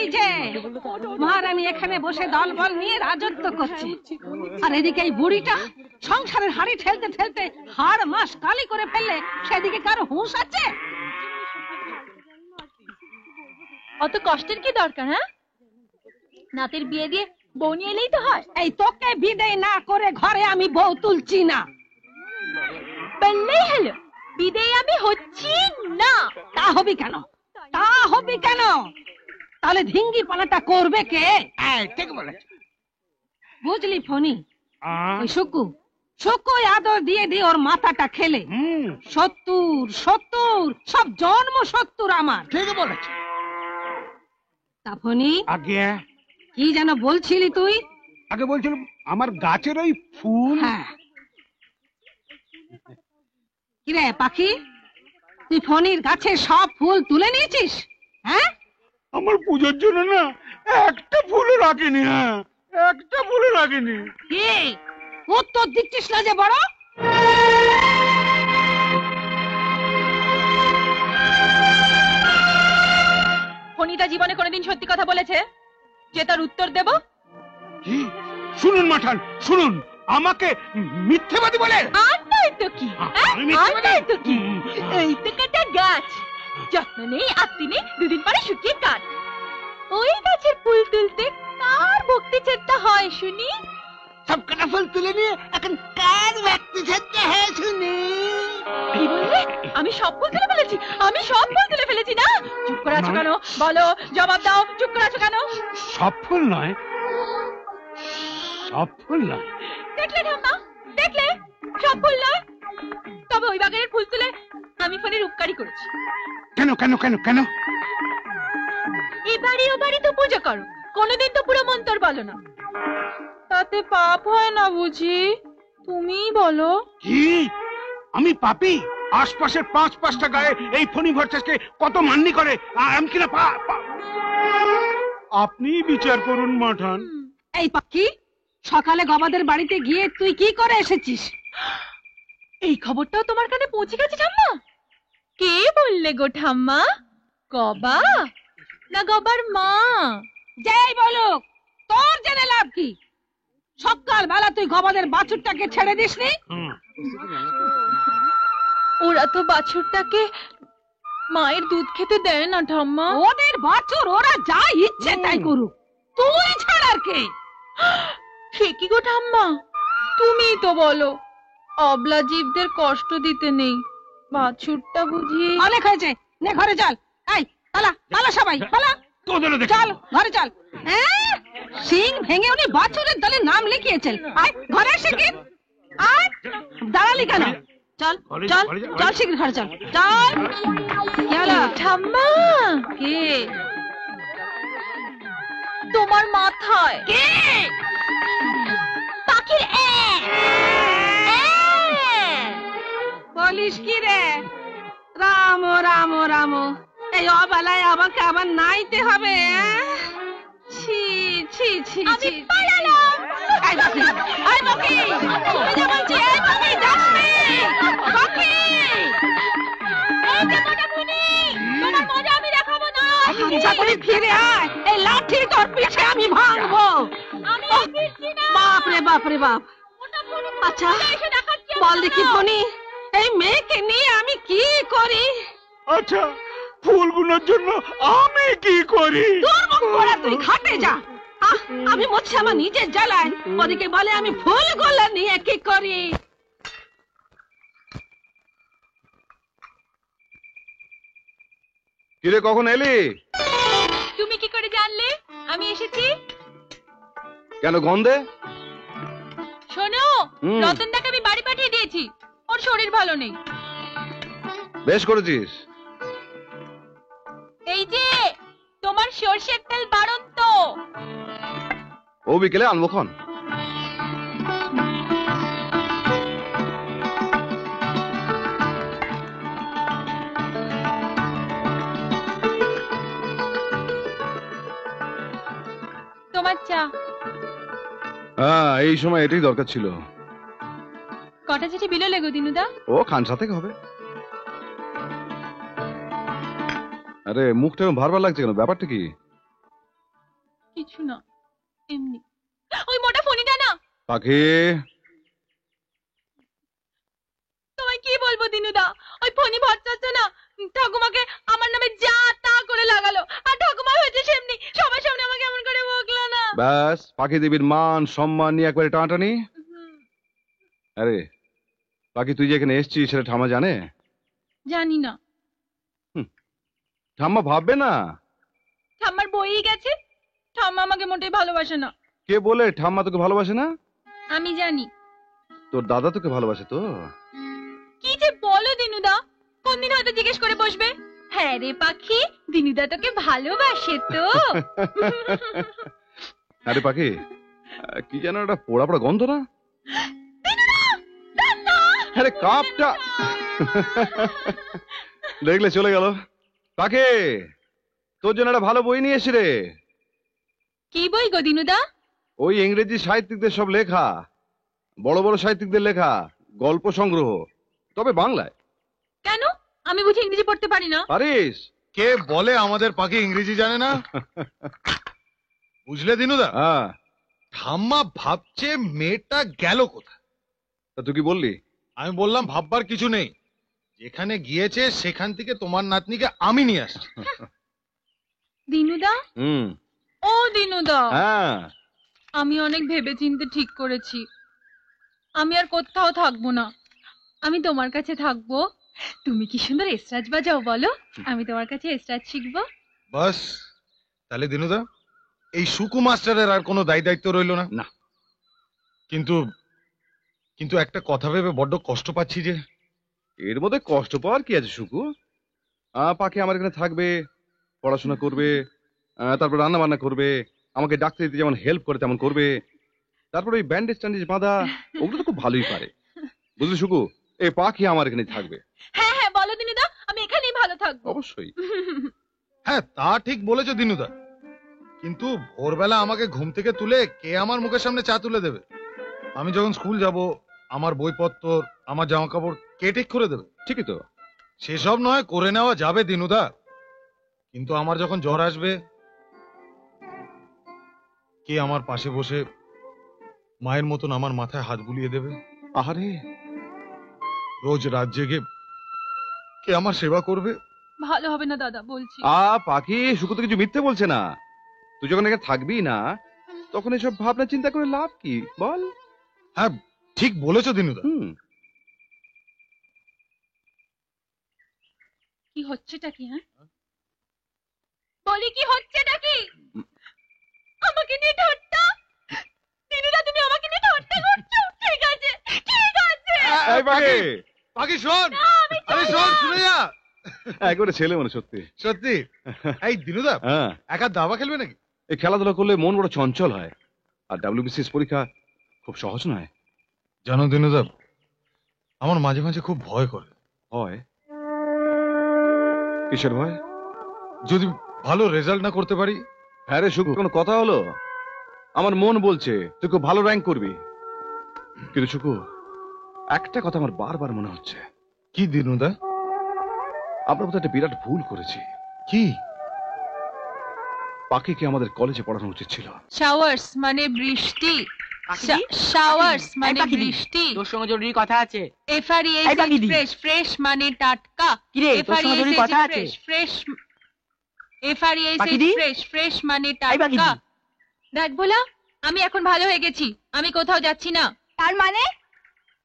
এই যে মহারানী এখানে বসে দলবল নিয়ে রাজত্ব করছে, আর এদিকে এই বুড়িটা সংসারের হাড়ি ঠেলতে ঠেলতে হাড় মাস কালি করে ফেললে সেদিকে কারো হুঁশ আছে? অত কষ্টের কি দরকার? হ্যাঁ, নাতের বিয়ে দিয়ে বউ নিয়ে এলেই তো হয়। এই তোকে বিদায় না করে ঘরে আমি বউ তুলছি না। বললেই হলো বিদায় আমি হচ্ছি না। তা হবি কেন? তা হবি কেন? তাহলে ধিঙ্গি পানাটা করবে কে? ঠিক বলেছ। বুঝলি ফণি, শুকু শুকু আদর দিয়ে দিয়ে ওর মাথাটা খেলে 70 সব জন্ম 70 আমার। ঠিক বলেছ। তা ফণি, আগে কি যেন বলছিলি তুই? আগে বলছিলাম আমার গাছের ওই ফুল। হ্যাঁ, কিরে পাখি, তুই ফণির গাছের সব ফুল তুলে নিয়েছিস? হ্যাঁ, আমার পুজোর জন্য না একটা ফুলও রাখিনি। হ্যাঁ, একটা ফুলও রাখিনি। কি উত্তর দিচ্ছিস না যে বড়? ফণিতা জীবনে কোনোদিন সত্যি কথা বলেছে যে তার উত্তর দেব? কি? শুনুন মাঠান, শুনুন, আমাকে মিথ্যেবাদী বলে? আর নয় তো কি, এই তো কাটা গাছ, যত্ন নেই আত্মি নেই, দুদিন পরে শুকিয়ে কাঠ। ওই গাছের ফুল তুলতে কার ভক্তি চেষ্টা হয় শুনি? সব কাটা ফুল তুলে নিয়ে এখন কার ভক্তি চেষ্টা হয় শুনি? কি বললে? আমি সব ফুল তুলে ফেলেছি, আমি সব ফুল তুলে ফেলেছি না? চুপ করে আছো কেন? বলো, জবাব দাও, চুপ করে আছো কেন? সব ফুল নয়, সব ফুল নয়। দেখলে ঠাম্মা, দেখলে সব ফুল নয়, তবে ওই বাগানের ফুল তুলে আমি ফোনের উপকারী করেছি। কেন কেন কেন কেন? এবারে ও বাড়ি তো পুজো করো, কোনোদিন তো পুরো মন্তর বলো না, তাতে পাপ হয় না বুঝি? তুমিই বলো। কি আমি পাপী? আশপাশের 5-5টা গায়ে এই ফণি ভট্টাচার্যকে কত মান্যি করে, আমি কিনা আপনি বিচার করুন মাঠান। এই পাখি, সকালে গবাদের বাড়িতে গিয়ে তুই কি করে এসেছিস? এই খবরটাও তোমার কানে পৌঁছে গেছে ঠাম্মা? কে বললে গো ঠাম্মা? গবা না গবার মা? যাই বলুক, তোর জেনে লাভ কি? সকাল বেলা তুই গবাদের বাছুরটাকে ছেড়ে দিসনি? ওরা তো বাছুরটাকে মায়ের দুধ খেতে দেয় না ঠাম্মা। ওদের বাছুর ওরা যা ইচ্ছে তাই করুক, তুই ছাড়ার কে? সে কি গো ঠাম্মা, তুমিই তো বলো অবলা জীবদের কষ্ট দিতে নেই, বাছুরটা বুঝি। অনেক হয়েছে, নে ঘরে চল। এই পালা পালা সবাই পালা, চল ঘরে চল। সিং ভেঙে উনি বাছুরের দলে নাম লিখিয়েছেন। আয় ঘরে এসে কি আয়, দাঁড়ালি কেন? চল চল চল, শীঘ্র ঘরে চল, চল। কি হলো ঠাম্মা? কে? তোমার মাথায় কে? পাখির বলিস কি রে? রাম রাম রাম, এই অবেলায় আমাকে আবার নাইতে হবে? ছি ছি ছি, আমি পালালাম। এই বকি, এই বকি, তুমি যা বলছি, এই বকি যাসনি? বকি, এই যে মোটা মুনি, তোমার মজা আমি দেখাবো না। চাকরি ফিরে আয়, এই লাঠি তোর পিঠে আমি ভাঙবো। আমি ফিরছি না। বাপ রে বাপ রে বাপ। মোটা মুনি আচ্ছা এসে দেখাচ্ছি। বল দেখি ফণি, এই মেয়েকে নিয়ে আমি কি করি? আচ্ছা, ফুলগুলোর জন্য আমি কি করি? তোর মুখ পড়া, তুই খাটে যা। আমি মরছি আমার নিজের জ্বালায়, ওদিকে বলে আমি ফুলগুলো নিয়ে কি করি? কিরে কখন এলি? তুমি কি করে জানলে আমি এসেছি? কেন গন্ধে? শোনো, রতনদাকে আমি বাড়ি পাঠিয়ে দিয়েছি, ওর শরীর ভালো নেই। বেশ করেছিস। এই যে তোমার সরষের তেল বাড়ন্ত, ও বিকেলে আনবক্ষণ। তোমার চা। হ্যাঁ, এই সময় এটাই দরকার ছিল। কটা চিঠি বিলোলে গো দিনুদা? ও খানসা থেকে হবে। আরে মুখটা ভারবার লাগছে কেন? ব্যাপারটা কি? কিছু না, এমনি। ওই মোটা ফোনিটা না। পাখি, তোমায় কি বলবো দিনুদা, ওই ফোনি ভট্টাচার্য না ঠাকুমাকে আমার নামে যা তা করে লাগালো, আর ঠাকুমা হয়েছে সেমনি, সবার সামনে আমাকে এমন করে বকলো না। ব্যাস পাখি দেবীর মান সম্মান নিয়ে একবারে টানাটানি। আরে পাখি, তুই যে এখানে এসছিস সেটা ঠাম্মা জানে? জানি না। ঠাম্মা ভাববে না? ঠাম্মার বইই গেছে, ঠাম্মা আমাকে মোটেই ভালোবাসে না। কে বলে ঠাম্মা তোকে ভালোবাসে না? আমি জানি। তোর দাদা তোকে ভালোবাসে তো? কি যে বলো দিনুদা, কোনদিন হয়তো জিজ্ঞেস করে বসবে, হ্যাঁ রে পাখি, দিনুদা তোকে ভালোবাসে তো? আরে পাখি, কি যেন একটা পোড়া পোড়া গন্ধ না? আরে কাপটা দেখলে চলে গেল। পাখি, তোর জন্য একটা ভালো বই নিয়ে এসি রে। কি বই গো দিনুদা? ওই ইংরেজি সাহিত্যিকদের সব লেখা, বড় বড় সাহিত্যিকদের লেখা গল্প সংগ্রহ, তবে বাংলায়। কেন, আমি বুঝি ইংরেজি পড়তে পারি না? পারিস? কে বলে আমাদের পাখি ইংরেজি জানে না? বুঝলে দিনুদা, হ্যাঁ। ঠাম্মা ভাবছে মেয়েটা গেল কোথায়। তা তুই কি বললি? আমি বললাম ভাববার কিছু নেই, যেখানে গিয়েছে সেখান থেকে তোমার নাতনিকে আমি নিয়ে আসছি। দিনুদা, হুম। ও দিনুদা, হ্যাঁ। আমি অনেক ভেবেচিন্তে ঠিক করেছি, আমি আর কোথাও থাকবো না, আমি তোমার কাছে থাকবো। তুমি কি সুন্দর এসরাজ বাজাও বলো, আমি তোমার কাছে এসরাজ শিখবো। বাস, তাহলে দিনুদা এই সুকু মাস্টারের আর কোনো দায় দায়িত্ব রইল না। না। কিন্তু কিন্তু একটা কথা ভেবে বড্ড কষ্ট পাচ্ছি যে। এর মধ্যে কষ্ট পাওয়ার কি আছে সুকু? পাখি আমার এখানে থাকবে, পড়াশোনা করবে, তারপর রান্না বান্না করবে, আমাকে ডাক্তার দিতে যেমন হেল্প করে তেমন করবে, তারপর ওই ব্যান্ডেজ ট্যান্ডেজ বাঁধা ওগুলো তো খুব ভালোই পারে। বুঝলি সুকু, এই পাখি আমার এখানে থাকবে। হ্যাঁ হ্যাঁ বলো দিনুদা, আমি এখানেই ভালো থাকবো। অবশ্যই। হ্যাঁ, তা ঠিক বলেছো দিনুদা, কিন্তু ভোরবেলা আমাকে ঘুম থেকে তুলে কে আমার মুখের সামনে চা তুলে দেবে? আমি যখন স্কুল যাব, আমার বইপত্র, আমার জামা কাপড় কে ঠিক করে দেবে? ঠিকই তো। সেসব নয় করে নেওয়া যাবে দিনুদা, কিন্তু আমার যখন জ্বর আসবে, কে আমার পাশে বসে মায়ের মতন আমার মাথায় হাত বুলিয়ে দেবে? আহারে, রোজ রাত জেগে কে আমার সেবা করবে? ভালো হবে না দাদা, বলছি। পাখি, সুকু তো কিছু মিথ্যে বলছে না। তুই যখন এখানে থাকবি না, তখন এসব ভাবনা চিন্তা করে লাভ কি বল? হ্যাঁ, ঠিক বলেছো দিনুদা। হুম। কি হচ্ছেটা কি? হ্যাঁ বলি, কি হচ্ছেটা কি? আমাকে নিয়ে ঠাট্টা? দিনুদা, তুমি আমাকে নিয়ে ঠাট্টা করছো? ঠিক আছে, ঠিক আছে। এই পাখি, পাখি শোন, আরে শোন, শুনে যা। একবারে ছেলে মনে সত্যি। সত্যি? এই দিনুদা, হ্যাঁ, একা দাবা খেলবে নাকি? এই খেলাধুলা করলে মন বড় চঞ্চল হয়, আর WBCS পরীক্ষা খুব সহজ নয়। জানো দিনুদা, আমার মাঝে মাঝে খুব ভয় করে। হয়? কিসের ভয়? যদি ভালো রেজাল্ট না করতে পারি। হ্যাঁ রে সুকু, কোনো কথা হলো? আমার মন বলছে তুই খুব ভালো র্যাঙ্ক করবি, কিন্তু সুকু একটা কথা আমার বারবার মনে হচ্ছে। কি দিনুদা? আমরা বোধহয় একটা বিরাট ভুল করেছি। কি? পাখিকে আমাদের কলেজে পড়ানো উচিত ছিল। শাওয়ার্স মানে বৃষ্টি, শাওয়ার্স মানে বৃষ্টি। তোর সঙ্গে জরুরি কথা আছে। FRES ফ্রেশ, ফ্রেশ মানে টাটকা। কিরে, তোর সঙ্গে জরুরি কথা আছে। ফ্রেশ, FRES ফ্রেশ, ফ্রেশ মানে বাকিদি। টাটকা। দেখ ভোলা, আমি এখন ভালো হয়ে গেছি, আমি কোথাও যাচ্ছি না। তার মানে?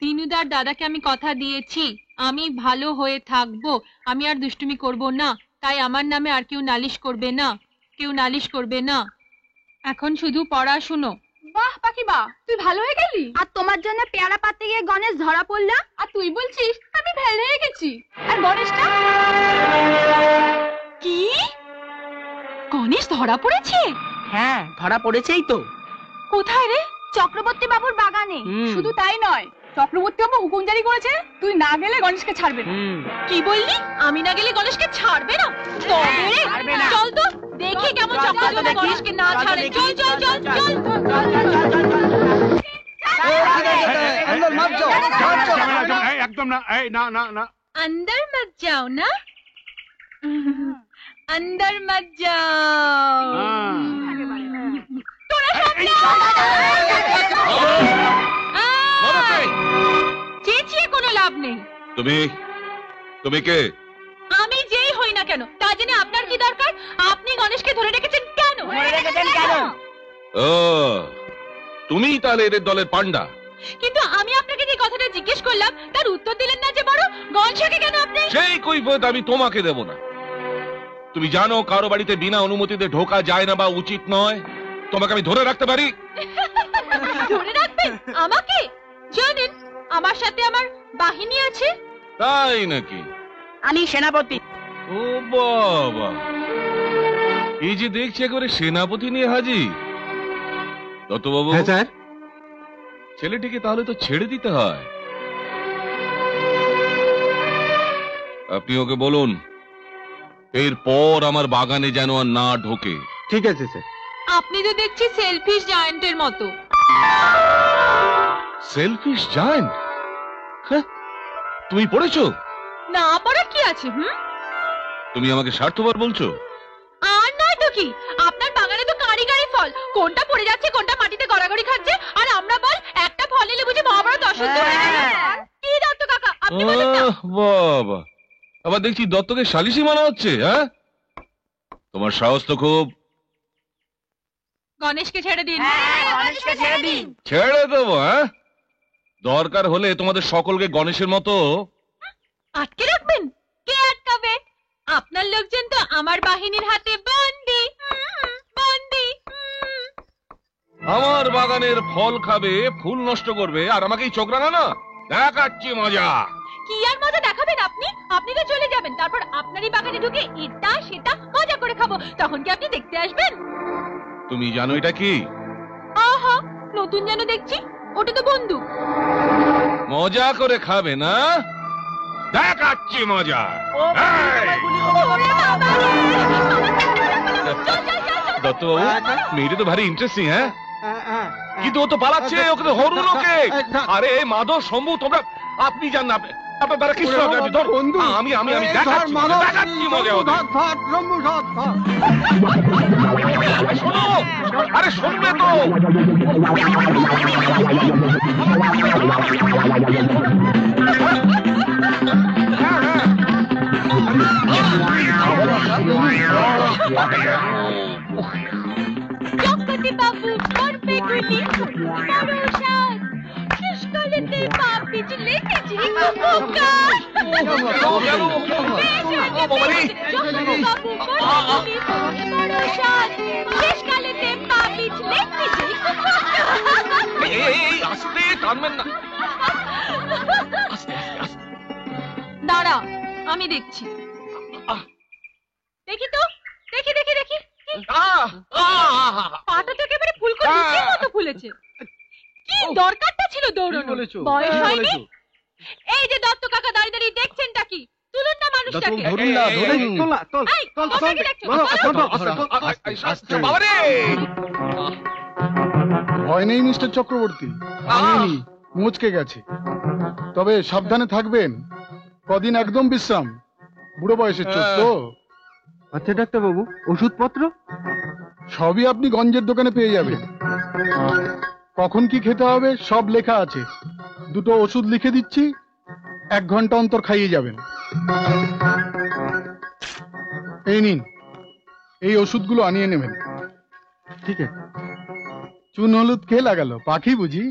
দিনুদার দাদাকে আমি কথা দিয়েছি, আমি ভালো হয়ে থাকবো, আমি আর দুষ্টুমি করব না, তাই আমার নামে আর কেউ নালিশ করবে না, কেউ নালিশ করবে না। এখন শুধু পড়াশুনো। বাহ পাখি বাহ, তুই ভালো হয়ে গেলি। আর তোমার জন্য পেয়ারা পাততে গিয়ে গণেশ ধরা পড়লা, আর তুই বলছিস আমি ফেল হয়ে গেছি। আর গণেশটা কি? গণেশ ধরা পড়েছে? হ্যাঁ, ধরা পড়েছেই তো। কোথায় রে? চক্রবর্তী বাবুর বাগানে। শুধু তাই নয়, চক্রবর্তী বাবু হুকুম জারি করেছে তুই না গেলে গণেশকে ছাড়বে না। কি বললি? আমি না গেলে গণেশকে ছাড়বে না? তবে রে, ছাড়বে না। চল তো দেখি কেমন চক্রবর্তী গণেশকে না ছাড়ে। চল চল চল চল। একদম না, এই না না না। अंदर मत जाओ ना, अंदर मत जाओ। তুমি তুমি কে? আমি যেই হই না কেন তা জেনে আপনার কি দরকার? আপনি গণেশকে ধরে রেখেছেন কেন? ও, তুমি তাহলে এদের দলের পান্ডা? কিন্তু আমি আপনাকে যে কথাটা জিজ্ঞেস করলাম তার উত্তর দিলেন না যে বড়। গণেশকে কেন আপনি? সেই কৈফিয়ত আমি তোমাকে দেব না। তুমি জানো কারো বাড়িতে বিনা অনুমতিতে ঢোকা যায় না বা উচিত নয়। তোমাকে আমি ধরে রাখতে পারি। ধরে রাখবেন আমাকে? জানেন আমার সাথে আমার বাহিনী আছে। তাই নাকি? আমি সেনাপতি। ও বাবা, এই যে দেখছি একেবারে সেনাপতি নিয়ে হাজির। দত্তবাবু, হ্যাঁ স্যার। ছেলেটিকে তাহলে তো ছেড়ে দিতে হয়। আপনি ওকে বলুন এরপর আমার বাগানে যেন আর না ঢোকে। ঠিক আছে স্যার। আপনি তো দেখছি সেলফিশ জায়ান্টের মতো। Selfish giant? হ্যাঁ, তুমি পড়েছো? না পড়ার কি আছে? তুমি আমাকে স্বার্থপর বলছো? আর নয় তো কি, আপনার বাগানে তো কাঁড়ি ফল, কোনটা পড়ে যাচ্ছে কোনটা মাটিতে গড়াগড়ি খাচ্ছে, আর আমরা বল একটা ফল এলে বুঝি মহাভারত অশুদ্ধ হয়ে গেল। কি দত্ত কাকা আপনি বলেন না? বাবা, আবার দেখছি দত্তকে সালিশি মানা হচ্ছে। হ্যাঁ, তোমার সাহস তো খুব। গণেশকে ছেড়ে দিন। গণেশকে ছেড়ে দিন। ছেড়ে দেবো? হ্যাঁ, দরকার হলে তোমাদের সকলকে গণেশের মতো আটকে রাখবেন? কে আটকাবে? আপনার লোকজন তো আমার বাহিনীর হাতে বন্দী। বন্দী। আমার বাগানের ফল খাবে, ফুল নষ্ট করবে, আর আমাকেই চোখ রাঙা না। দেখাচ্ছি মজা। কি আর মজা দেখাবেন আপনি? আপনি তো চলে যাবেন, তারপর আপনারই বাগানে ঢুকে এটা সেটা মজা করে খাবো। তখন কি আপনি দেখতে আসবেন? তুমি জানো এটা কি? আহা, নতুন যেন দেখছি। ওটা তো বন্দুক। মজা করে খাবে না? দেখাচ্ছি মজা। দত্তবাবু, মেয়েটা তো ভারী ইন্টারেস্টিং। হ্যাঁ, কিন্তু ও তো পালাচ্ছে, ওকে তো হরুন ওকে। আরে মাধব, শম্ভু, তোমরা আপনি জান না আপনার দ্বারা কিছু হবে। আমি আমি আমি দেখাচ্ছি মজা। শোনো, আরে শুনবে তো। জগপতি বাবু করবে গুলি, পরশাদ শেষকালেতে পাপ বিজলে কেজি কুকুকা। জগপতি বাবু করবে গুলি, পরশাদ শেষকালেতে পাপ বিজলে কেজি কুকুকা। আস্তে টানবেন না। দাঁড়া, আমি দেখছি। দেখি তো, দেখি দেখি দেখি। পাটা তো একেবারে ফুলকো লুচির মতো ফুলেছে। কি দরকারটা ছিল দৌড়ানোর? বয়স হয়নি? এই যে দত্ত কাকা দাঁড়িয়ে দাঁড়িয়ে দেখছেনটা কি? তুলুন না মানুষটাকে। এই, ওকে দেখছো? বাবারে, ভয় নেই মিস্টার চক্রবর্তী, আমি মুচকে গেছে। তবে সাবধানে থাকবেন, কদিন একদম বিশ্রাম। বুড়ো বয়সের চোখ তো। আচ্ছা ডাক্তার বাবু, ওষুধপত্র? সবই আপনি গঞ্জের দোকানে পেয়ে যাবেন। কখন কি খেতে হবে সব লেখা আছে। দুটো ওষুধ লিখে দিচ্ছি, 1 ঘন্টা অন্তর খাইয়ে যাবেন। এই নিন, এই ওষুধগুলো আনিয়ে নেবেন। ঠিক আছে। চুন হলুদ খেয়ে লাগালো, পাখি বুঝি?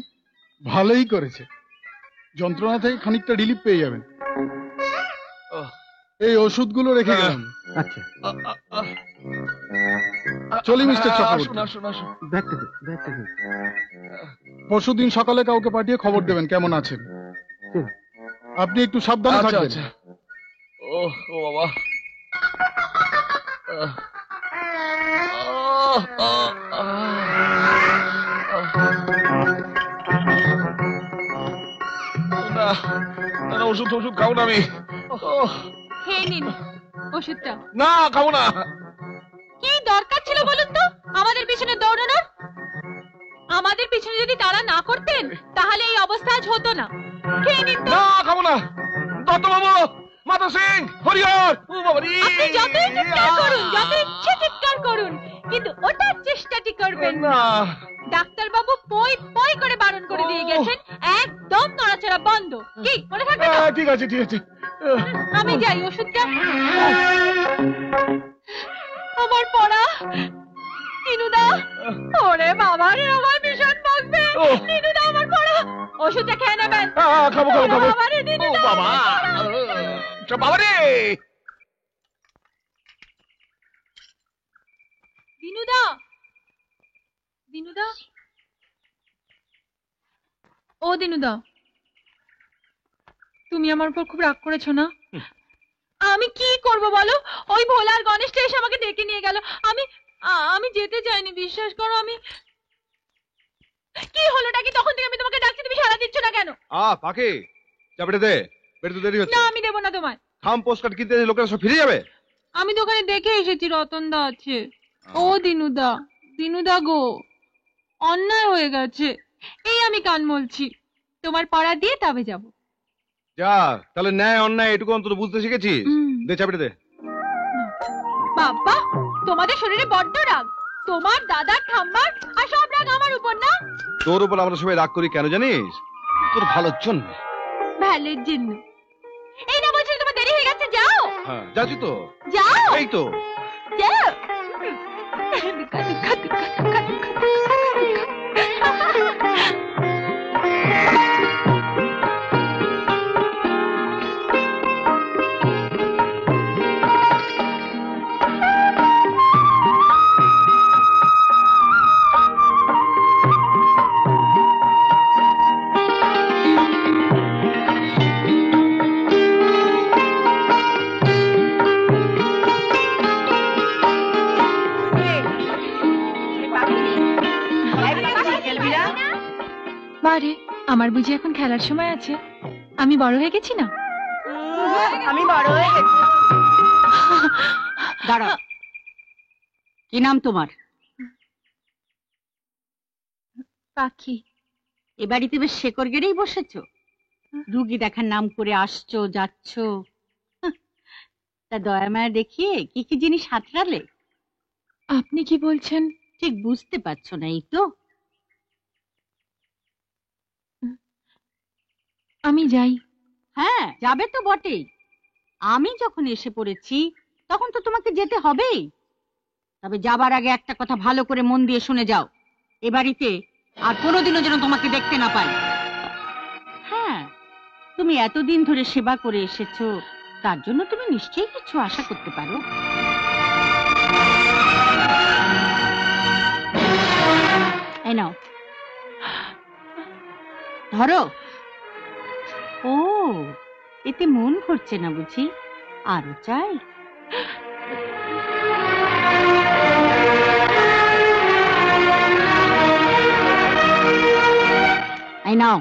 ভালোই করেছে, যন্ত্রণা থেকে খানিকটা রিলিফ পেয়ে যাবেন। এই ওষুধগুলো রেখে গেলাম। আচ্ছা, চলি মিস্টার চক্রবর্তী। ব্যাগটা দে। পরশুদিন সকালে কাউকে পাঠিয়ে খবর দেবেন কেমন আছেন। আপনি একটু সাবধানে থাকবেন। ও বাবা, ওষুধ ওষুধ খাবো না আমি। খেয়ে নিন ওষুধটা। না, খাবো না। কি দরকার ছিল বলুন তো আমাদের পিছনে দৌড়ানোর? আমাদের পিছনে যদি তারা না করতেন তাহলে এই অবস্থা আজ হতো না। খেয়ে নিন তো। না, খাবো না। দত্তবাবু, মাধব সিং, হরিহর, ও বাবারি। আপনি যত চিৎকার করুন, যত ইচ্ছে চিৎকার করুন, কিন্তু ওটার চেষ্টাটি করবেন না। না ডাক্তার বাবু পই পই করে বারণ করে দিয়ে গেছেন, একদম নড়াচড়া বন্ধ। কি মনে থাকবে তো? ঠিক আছে ঠিক আছে। আমি যাই, ওষুধটা। আমার পড়া দিনুদা, ওরে বাবা রে, আমার ভীষণ বকবে। দিনুদা আমার পড়া, ওষুধটা খেয়ে নেবেন। খাবো খাবো খাবো। বাবা রে দিনুদা, বাবা বাবা রে। দিনুদা, দিনুদা, ও দিনুদা, তুমি আমার উপর খুব রাগ করেছো না? আমি কি করব বলো? ওই ভোলার গণেশটা এসে আমাকে ডেকে নিয়ে গেল। আমি যেতে চাইনি, বিশ্বাস করো। আমি কি হলোটা কি? তখন থেকে আমি তোমাকে ডাকছি, তুমি সাড়া দিচ্ছ না কেন? পাখি চাপড়ে দে, বেরোতে দেরি না, হচ্ছে। আমি দেবো না তোমায়। খাম পোস্ট কার্ড কিনতে লোকেরা সব ফিরে যাবে। আমি দোকানে দেখে এসেছি রতনদা আছে। ও দিনুদা, দিনুদা গো, অন্যায় হয়ে গেছে। এই আমি কান মলছি, তোমার পড়া দিয়ে তবে যাব। যা, তাহলে ন্যায় অন্যায় এটুকু অন্তত বুঝতে শিখেছি। দে চাপড়ে দে। বাবা, তোমাদের শরীরে বড্ড রাগ। তোমার দাদার ঠাম্মার আর সব রাগ আমার উপর না? তোর উপর আমরা সবাই রাগ করি কেন জানিস? তোর ভালোর জন্য। ভালোর জন্য। এই না বলছি, তোমার দেরি হয়ে গেছে, যাও। হ্যাঁ যাচ্ছি তো। যাও, এই তো। যাও। বারে, আমার বুঝি এখন খেলার সময় আছে? আমি বড় হয়ে গেছি না? আমি বড় হয়ে গেছি। দাঁড়াও, কি নাম তোমার? পাখি। এ বাড়িতে বেশ শেকড় গেড়েই বসেছো, রুগী দেখার নাম করে আসছো যাচ্ছ। তা দয়া মায়া দেখিয়ে কি কি জিনিস হাতড়ালে? আপনি কি বলছেন? ঠিক বুঝতে পারছো না, এই তো। আমি যাই। হ্যাঁ, যাবে তো বটেই। আমি যখন এসে পড়েছি তখন তো তোমাকে যেতে হবেই। তবে যাবার আগে একটা কথা ভালো করে মন দিয়ে শুনে যাও, এ বাড়িতে আর কোনোদিনও যেন তোমাকে দেখতে না পাই। হ্যাঁ, তুমি এতদিন ধরে সেবা করে এসেছো, তার জন্য তুমি নিশ্চয়ই কিছু আশা করতে পারো। এই নাও, ধরো। ও, এতে মন ভরছে না বুঝি? আরো চাই? এই নাও,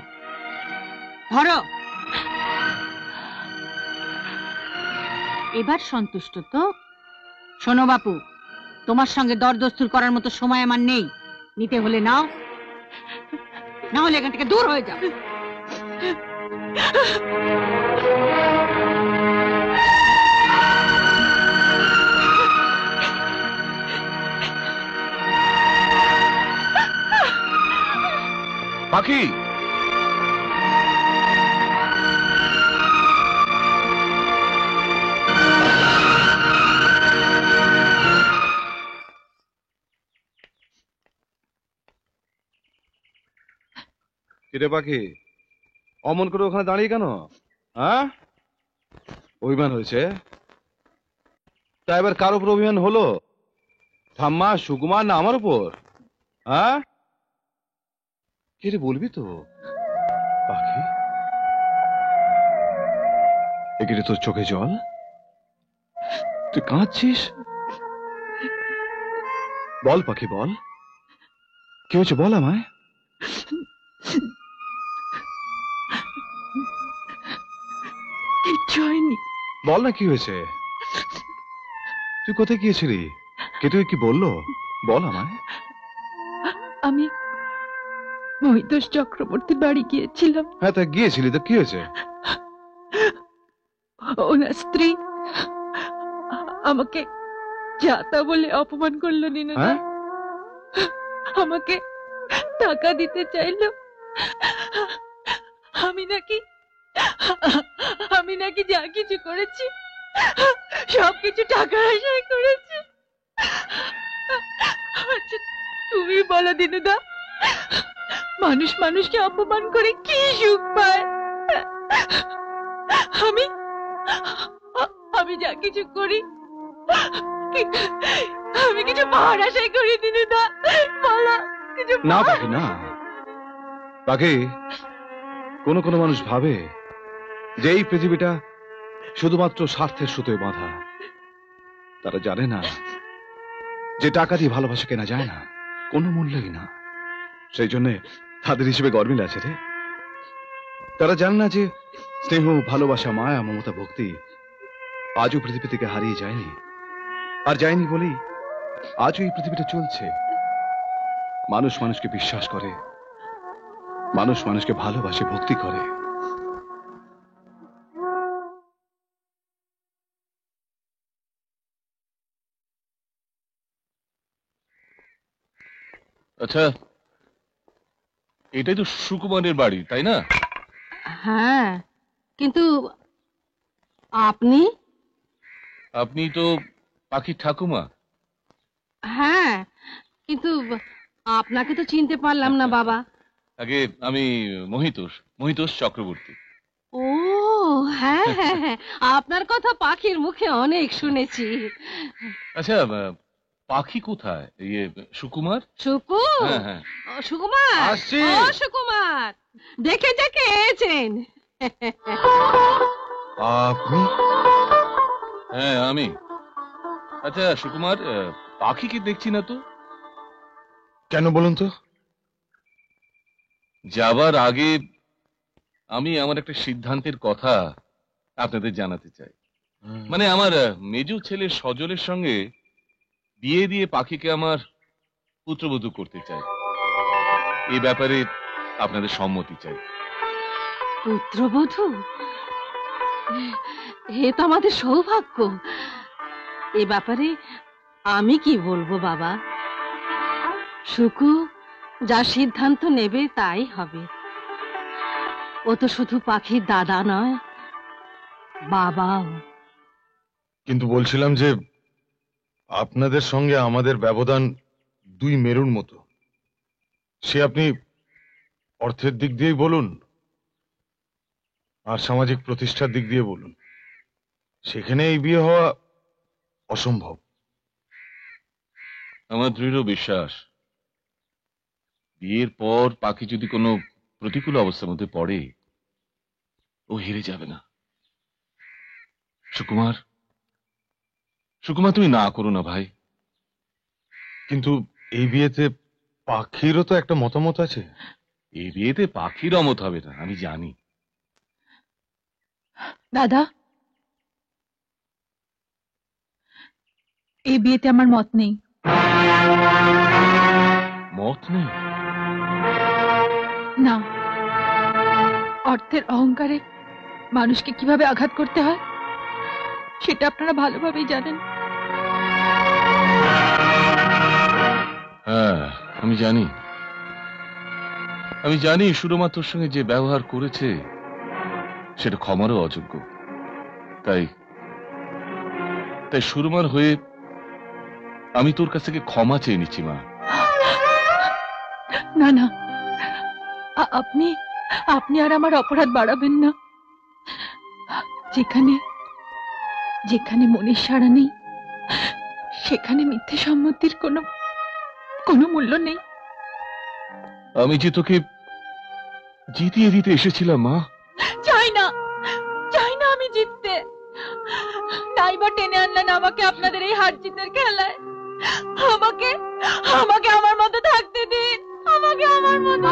ধরো। এবার সন্তুষ্ট তো? শোনো বাপু, তোমার সঙ্গে দরদস্তুর করার মতো সময় আমার নেই। নিতে হলে নাও, না হলে এখান থেকে দূর হয়ে যাও। পাখি, কিরে পাখি, অমন করে ওখানে দাঁড়িয়ে কেন? হ্যাঁ, অভিমান হয়েছে? তা এবার কার উপর অভিমান হলো? ঠাম্মা, সুকুমার না আমার উপর? হ্যাঁ, কিরে বলবি তো? পাখি, এগিয়ে তোর চোখে জল, তুই কাঁদছিস? বল পাখি, বল, কি হয়েছে বল আমায়। কিচ্ছু হয়নি। বল না কি হয়েছে। তুই কোথায় গিয়েছিলি? কে তুই কি বললো? বল আমায়। আমি মহিতোষ চক্রবর্তীর বাড়ি গিয়েছিলাম। হ্যাঁ, তা গিয়েছিলি তো কি হয়েছে? ওনার স্ত্রী আমাকে যা তা বলে অপমান করলো দিনুদা। হ্যাঁ? আমাকে টাকা দিতে চাইলো। আমি নাকি যা কিছু করেছি সবকিছু টাকার আশায় করেছি। আচ্ছা তুমি বলো দিনুদা, মানুষ মানুষকে অপমান করে কি সুখ পায়? আমি যা কিছু করি আমি কিছু পাওয়ার আশায় করি দিনুদা, বলো কিছু না পাখি, না পাখি, কোন কোন মানুষ ভাবে যে এই পৃথিবীটা শুধুমাত্র স্বার্থের সুতোয় বাঁধা। তারা জানে না যে টাকা দিয়ে ভালোবাসা কেনা যায় না, কোনো মূল্যই না। সেই জন্য তাদের হিসেবে গরমিল আছে রে। তারা জানে না যে স্নেহ, ভালোবাসা, মায়া, মমতা, ভক্তি আজও পৃথিবী থেকে হারিয়ে যায়নি, আর যায়নি বলেই আজও এই পৃথিবীটা চলছে। মানুষ মানুষকে বিশ্বাস করে, মানুষ মানুষকে ভালোবাসে, ভক্তি করে। আচ্ছা, এটাই তো সুকুমারের বাড়ি, তাই না? হ্যাঁ, কিন্তু আপনি? আপনি তো পাখির ঠাকুমা। হ্যাঁ, কিন্তু আপনাকে তো চিনতে পারলাম না বাবা। আগে আমি মহিতোষ চক্রবর্তী। ও হ্যাঁ হ্যাঁ হ্যাঁ, আপনার কথা পাখির মুখে অনেক শুনেছি। আচ্ছা, পাখি কোথায়? ইয়ে সুকুমার। সুকু, হ্যাঁ হ্যাঁ, সুকুমার, আসছি। ও সুকুমার, দেখে দেখে এসেছেন। আপনি? হ্যাঁ আমি। আচ্ছা সুকুমার, পাখিকে দেখছি না তো। কেন বলুন তো? যাবার আগে আমি আমার একটা সিদ্ধান্তের কথা আপনাদের জানাতে চাই। মানে আমার মেজু ছেলে সজলের সঙ্গে বিয়ে দিয়ে পাখিকে আমার পুত্রবধূ করতে চাই। এই ব্যাপারে আপনাদের সম্মতি চাই। পুত্রবধূ? এ তো আমাদের সৌভাগ্য। এ ব্যাপারে আমি কি বলবো বাবা? সুকু যা সিদ্ধান্ত নেবে তাই হবে। ও তো শুধু পাখির দাদা নয়, বাবাও। কিন্তু বলছিলাম যে আপনাদের সঙ্গে আমাদের ব্যবধান দুই মেরুর মতো। সে আপনি অর্থের দিক দিয়েই বলুন আর সামাজিক প্রতিষ্ঠার দিক দিয়ে বলুন, সেখানে এই বিয়ে হওয়া অসম্ভব। আমার দৃঢ় বিশ্বাস, বিয়ের পর পাখি যদি কোনো প্রতিকূল অবস্থার মধ্যে পড়ে, ও হেরে যাবে না। সুকুমার, তুমি না করো না ভাই। কিন্তু এই বিয়েতে পাখিরও তো একটা মতামত আছে। এই বিয়েতে পাখির অমত হবে না, আমি জানি। দাদা, এই বিয়েতে আমার মত নেই। মত নেই? না, অর্থের অহংকারে মানুষকে কিভাবে আঘাত করতে হয় সেটা আপনারা ভালোভাবেই জানেন। হ্যাঁ আমি জানি শুধুমাত্র সঙ্গে যে ব্যবহার করেছে সেটা ক্ষমারও অযোগ্য। তাই সুরমার হয়ে আমি তোর কাছ থেকে ক্ষমা চেয়ে নিচ্ছি মা। না না, আপনি আর আমার অপরাধ বাড়াবেন না। যেখানে মনের সাড়া নেই সেখানে মিথ্যে সম্মতির কোনো মূল্য নেই। আমি যে তোকে জিতিয়ে দিতে এসেছিলাম মা। চাই না আমি জিততে। নাইবা টেনে আনলেন আমাকে আপনাদের এই হার জিতের খেলায়। আমাকে আমার মতো থাকতে দিন। আমাকে আমার মতো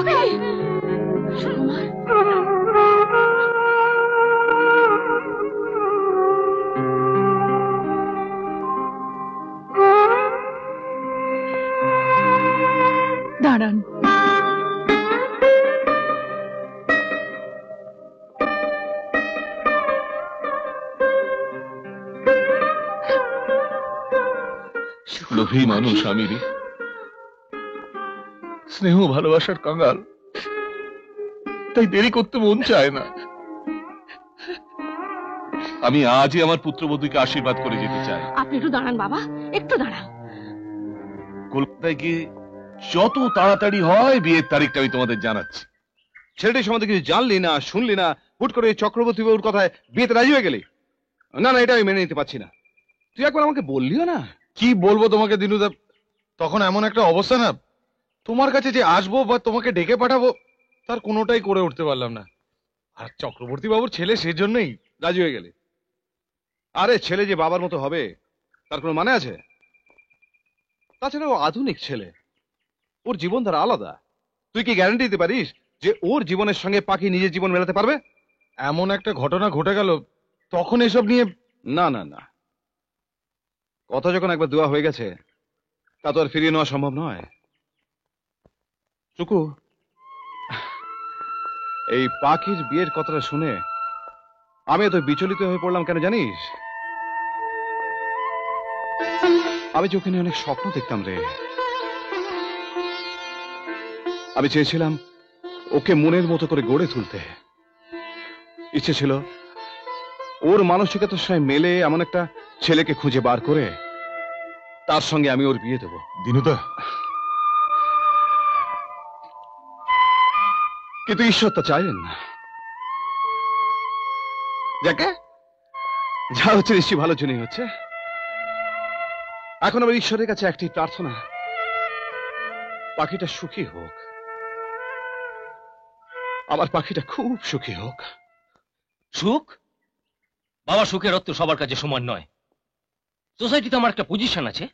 দাঁড়ান। লোভী মানুষ আমি রে, স্নেহ ভালোবাসার কাঙ্গাল, তাই দেরি করতে মন চায় না। আমি আজই আমার পুত্রবধূকে আশীর্বাদ করে যেতে চাই। আপনি একটু দাঁড়ান বাবা, একটু দাঁড়ান। কলকাতায় গিয়ে যত তাড়াতাড়ি হয় বিয়ের তারিখটা আমি তোমাদের জানাচ্ছি। ছেলেটির সম্বন্ধে কিছু জানলি না, শুনলি না, হুট করে চক্রবর্তী বাবুর কথায় বিয়েতে রাজি হয়ে গেলি। না না, এটা আমি মেনে নিতে পারছি না। তুই একবার আমাকে বললিও না। কি বলবো তোমাকে দিনুদা, তখন এমন একটা অবস্থা না, তোমার কাছে যে আসবো বা তোমাকে ডেকে পাঠাবো তার কোনোটাই করে উঠতে পারলাম না। আর চক্রবর্তী বাবুর ছেলে, সেজন্যই রাজি হয়ে গেলি। আরে ছেলে যে বাবার মতো হবে তার কোনো মানে আছে? তাছাড়া ও আধুনিক ছেলে, ওর জীবন ধারা আলাদা। তুই কি গ্যারান্টি দিতে পারিস যে ওর জীবনের সঙ্গে পাখি নিজের জীবন মেলাতে পারবে? এমন একটা ঘটনা ঘটে গেল, তখন এসব নিয়ে না না না, কথা যখন একবার দেওয়া হয়ে গেছে তা তো আর ফিরিয়ে নেওয়া সম্ভব নয়। চুকু, এই পাখির বিয়ের কথাটা শুনে আমি এত বিচলিত হয়ে পড়লাম কেন জানিস? আমি যে ওকে নিয়ে অনেক স্বপ্ন দেখতাম রে। আমি চেয়েছিলাম ওকে মনের মতো করে গড়ে তুলতে। ইচ্ছে ছিল ওর মানসিকতার সঙ্গে মেলে এমন একটা ছেলেকে খুঁজে বার করে তার সঙ্গে আমি ওর বিয়ে দেব। দিনুদা, কিন্তু ঈশ্বর তা চাইলেন না। যাকে যা হচ্ছে নিশ্চয়ই ভালো জন্যই হচ্ছে। এখন আমার ঈশ্বরের কাছে একটি প্রার্থনা, পাখিটা সুখী হোক। আমার পাখিটা খুব সুখী হোক। সুখ? বাবা, সুখের অর্থ সবার কাছে সমান নয়। সোসাইটিতে আমার একটা পজিশন আছে,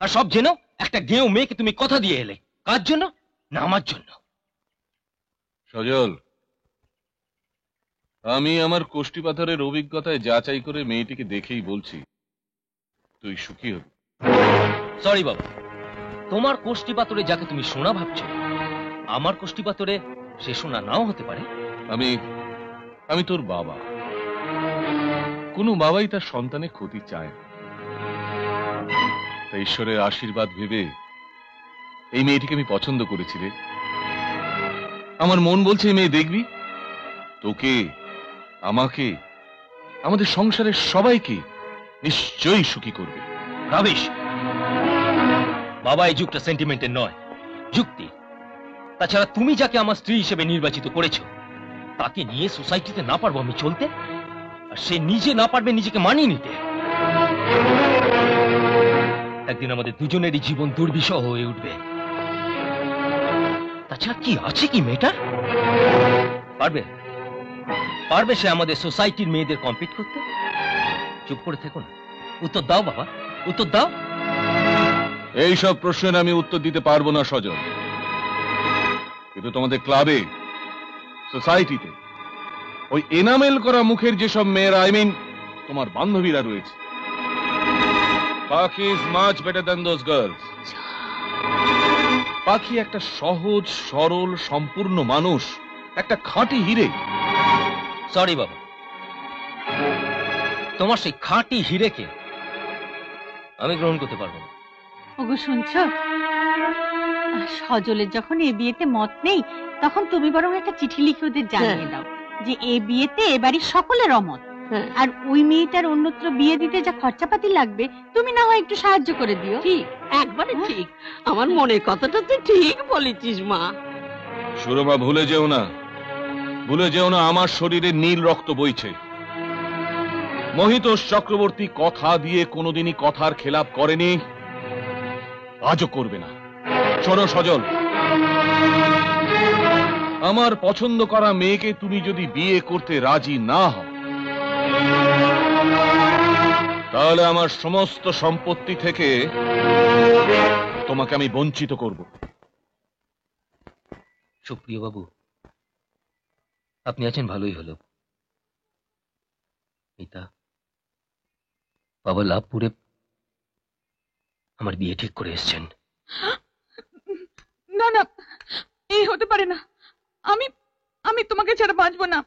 আর সব জেনেও একটা গেঁয়ো মেয়েকে তুমি কথা দিয়ে এলে। কার জন্য? না আমার জন্য। সজল, আমি আমার কোষ্ঠী পাথরের অভিজ্ঞতায় যাচাই করে মেয়েটিকে দেখেই বলছি তুই সুখী হবি। সরি বাবা, তোমার কোষ্ঠী পাথরে যাকে তুমি সোনা ভাবছো, আমার কোষ্ঠী পাথরে সে সোনা নাও হতে পারে। আমি তোর বাবা। কোনো বাবাই তার সন্তানের ক্ষতি চায় না। তাই ঈশ্বরের আশীর্বাদ ভেবে এই মেয়েটিকে আমি পছন্দ করেছি রে। আমার মন বলছে এই মেয়ে দেখবি তোকে, আমাকে, আমাদের সংসারের সবাইকে নিশ্চয়ই সুখী করবে। রাবিশ! বাবা, এই যুগটা সেন্টিমেন্টের নয়, যুক্তি। তাছাড়া তুমি যাকে আমার স্ত্রী হিসেবে নির্বাচিত করেছো, তাকে নিয়ে সোসাইটিতে না পারবো আমি চলতে, আর সে নিজে না পারবে নিজেকে মানিয়ে নিতে। একদিন আমাদের দুজনেরই জীবন দুর্বিষহ হয়ে উঠবে। তাছাড়া কি আছে কি মেয়েটার? পারবে পারবে সে আমাদের সোসাইটির মেয়েদের কম্পিট করতে? চুপ করে থেকো না, উত্তর দাও বাবা, উত্তর দাও। এই সব প্রশ্নের আমি উত্তর দিতে পারবো না সজল, কিন্তু তোমাদের ক্লাবে, সোসাইটিতে ওই এনামেল করা মুখের যেসব মেয়েরা, আই মিন তোমার বান্ধবীরা রয়েছে, পাখি is much better than those girls. পাখি একটা সহজ সরল সম্পূর্ণ মানুষ, একটা খাঁটি হিরে। সরি বাবা, তোমার সেই খাঁটি হিরেকে আমি গ্রহণ করতে পারবো না। ওগো শুনছো, সজলের যখন এ বিয়েতে মত নেই, তখন তুমি বরং একটা চিঠি লিখে ওদের জানিয়ে দাও যে এ বিয়েতে এবারই সকলের অমত। আর ওই মেয়েটার অন্যত্র বিয়ে দিতে যা খরচাপাতি লাগবে তুমি না হয় একটু সাহায্য করে দিও। ঠিক, একবারে ঠিক। আমার মনের কথাটা তুই ঠিক বলেছিস মা। সুরমা, ভুলে যেও না, ভুলে যেও না আমার শরীরে নীল রক্ত বইছে। মহিতোষ চক্রবর্তী কথা দিয়ে কোনোদিনই কথার খেলাপ করেনি, আজও করবে না। শোনো সজল, আমার পছন্দ করা মেয়েকে তুমি যদি বিয়ে করতে রাজি না হও, তাহলে আমার সমস্ত সম্পত্তি থেকে তোমাকে আমি বঞ্চিত করব। সুপ্রিয় বাবু, আপনি আছেন ভালোই হলো। মিতা, বাবা লাভপুরে আমার বিয়ে ঠিক করে এসছেন। না না, এই হতে পারে না। আমি তোমাকে ছাড়া বাঁচবো না।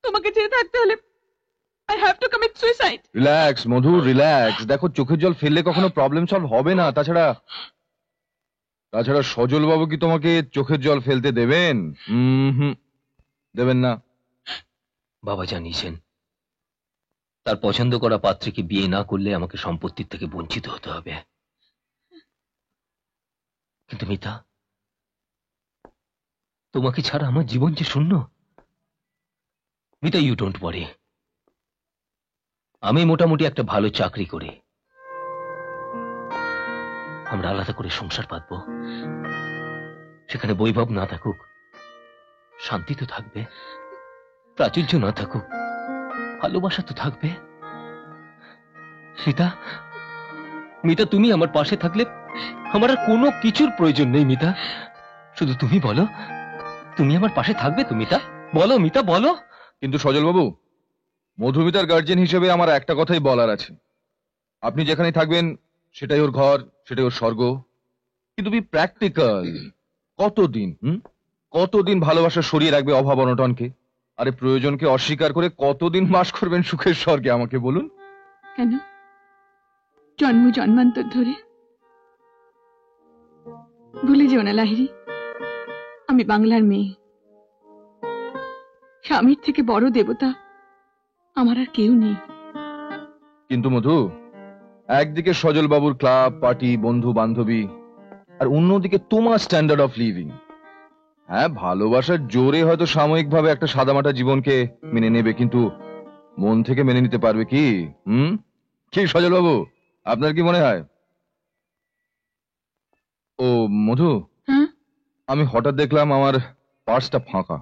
তোমাকে ছেড়ে থাকতে হলে I have to commit suicide. Relax Madhu, relax. দেখো, চোখের জল ফেললে কখনো প্রবলেম সলভ হবে না। তাছাড়া সজল বাবু কি তোমাকে চোখের জল ফেলতে দেবেন? দেবেন না। বাবা জানিয়েছেন তার পছন্দ করা পাত্রীকে বিয়ে না করলে আমাকে সম্পত্তির থেকে বঞ্চিত হতে হবে। কিন্তু মিতা, তোমাকে ছাড়া আমার জীবন যে শূন্য। Mita, you don't worry. আমি মোটামুটি একটা ভালো চাকরি করি, আমরা আলাদা করে সংসার পাতবো। সেখানে বৈভব না থাকুক, শান্তি তো থাকবে। প্রাচুর্য না থাকুক, ভালোবাসা তো থাকবে। মিতা, মিতা, তুমি আমার পাশে থাকলে আমার আর কোনো কিছুর প্রয়োজন নেই। মিতা, শুধু তুমি বলো, তুমি আমার পাশে থাকবে তো? মিতা বলো, মিতা বলো। কিন্তু সজল বাবু, মধুমিতার গার্জিয়ান হিসেবে আমার একটা কথাই বলার আছে। আপনি যেখানে থাকবেন সেটাই ওর ঘর, সেটাই ওর স্বর্গ। কিন্তু বি প্র্যাকটিক্যাল। কতদিন ভালোবাসা সরিয়ে রাখবে অভাব অনটনকে? আরে প্রয়োজনকে অস্বীকার করে কতদিন বাস করবেন সুখের স্বর্গে, আমাকে বলুন। কেন জন্ম জন্মান্তর ধরে? ভুলে যেও না লাহিড়ী, আমি বাংলার মেয়ে। স্বামীর থেকে বড় দেবতা আমার আর কেউ নেই। কিন্তু মধু, একদিকে সজল বাবুর ক্লাব, পার্টি, বন্ধু বান্ধবী, আর অন্যদিকে তোমার স্ট্যান্ডার্ড অফ লিভিং। হ্যাঁ, ভালোবাসার জোরে হয়তো সাময়িকভাবে একটা সাদামাটা জীবনকে মেনে নেবে, কিন্তু মন থেকে মেনে নিতে পারবে কি? কি সজল বাবু, আপনার কি মনে হয়? ও মধু, আমি হঠাৎ দেখলাম আমার পার্সটা ফাঁকা।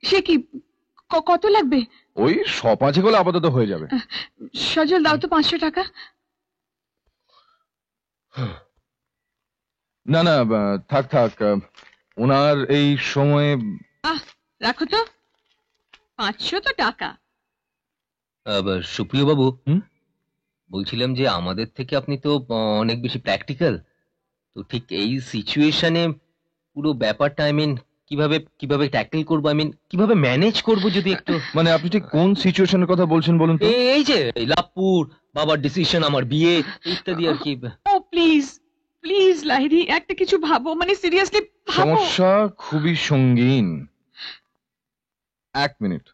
সে কি, কত লাগবে? ওই 5 গুলো আপাতত হয়ে যাবে। সজল, দাও তো 500 টাকা। না না, থাক থাক, ওনার এই সময়ে। রাখো তো, 500 তো টাকা। সুপ্রিয় বাবু, বলছিলাম যে আমাদের থেকে আপনি তো অনেক বেশি প্র্যাকটিক্যাল। তো ঠিক এই সিচুয়েশনে পুরো ব্যাপারটা কিভাবে ট্যাকল করবো, কিভাবে ম্যানেজ করবো, যদি একটু। মানে আপনি ঠিক কোন সিচুয়েশনের কথা বলছেন বলুন তো? এই যে লাভপুর, বাবার ডিসিশন, আমার বিয়ে ইত্যাদি আর কি। ও প্লিজ প্লিজ লাহিড়ী, একটা কিছু ভাবো, মানে সিরিয়াসলি ভাবো। সমস্যা খুবই সঙ্গীন। 1 মিনিট।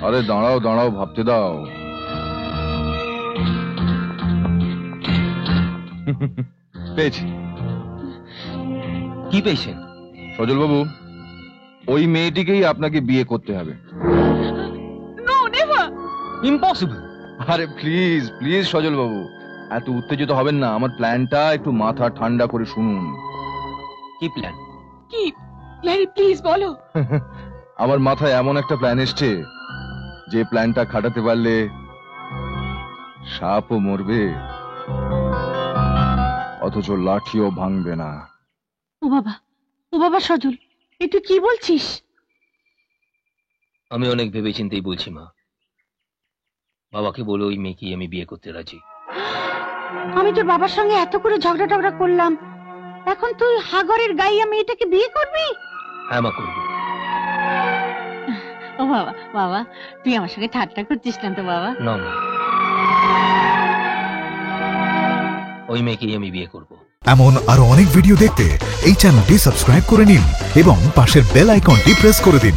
আরে দাঁড়াও দাঁড়াও, ভাবতে দাও। পেয়েছি। কি পেয়েছেন? সজল বাবু, ওই মেয়েটিকেই আপনাকে বিয়ে করতে হবে। No, never. ইম্পসিবল। আরে প্লিজ প্লিজ সজল বাবু, এত উত্তেজিত হবেন না। আমার প্ল্যানটা একটু মাথা ঠান্ডা করে শুনুন। কি প্ল্যান? কি লাহিড়ী, প্লিজ বলো। আমার মাথায় এমন একটা প্ল্যান এসছে, যে প্ল্যানটা খাটাতে পারলে সাপও মরবে, অথচ লাঠিও ভাঙবে না। ও বাবা সজল, এ তুই কি বলছিস? আমি অনেক ভেবেচিন্তেই বলছি মা। বাবাকে বলো ওই মেয়েকে আমি বিয়ে করতে রাজি। আমি তোর বাবার সঙ্গে এত করে ঝগড়া করলাম, এখন তুই হাগরের গাইয়া মেয়েটাকে বিয়ে করবি? হ্যাঁ মা, করবো। ও বাবা, তুই আমার সঙ্গে ঠাট্টা করছিস না তো বাবা? না মা, ওই মেয়েকেই আমি বিয়ে করবো। এমন আরো অনেক ভিডিও দেখতে এই চ্যানেলটি সাবস্ক্রাইব করে নিন এবং পাশের বেল আইকনটি প্রেস করে দিন।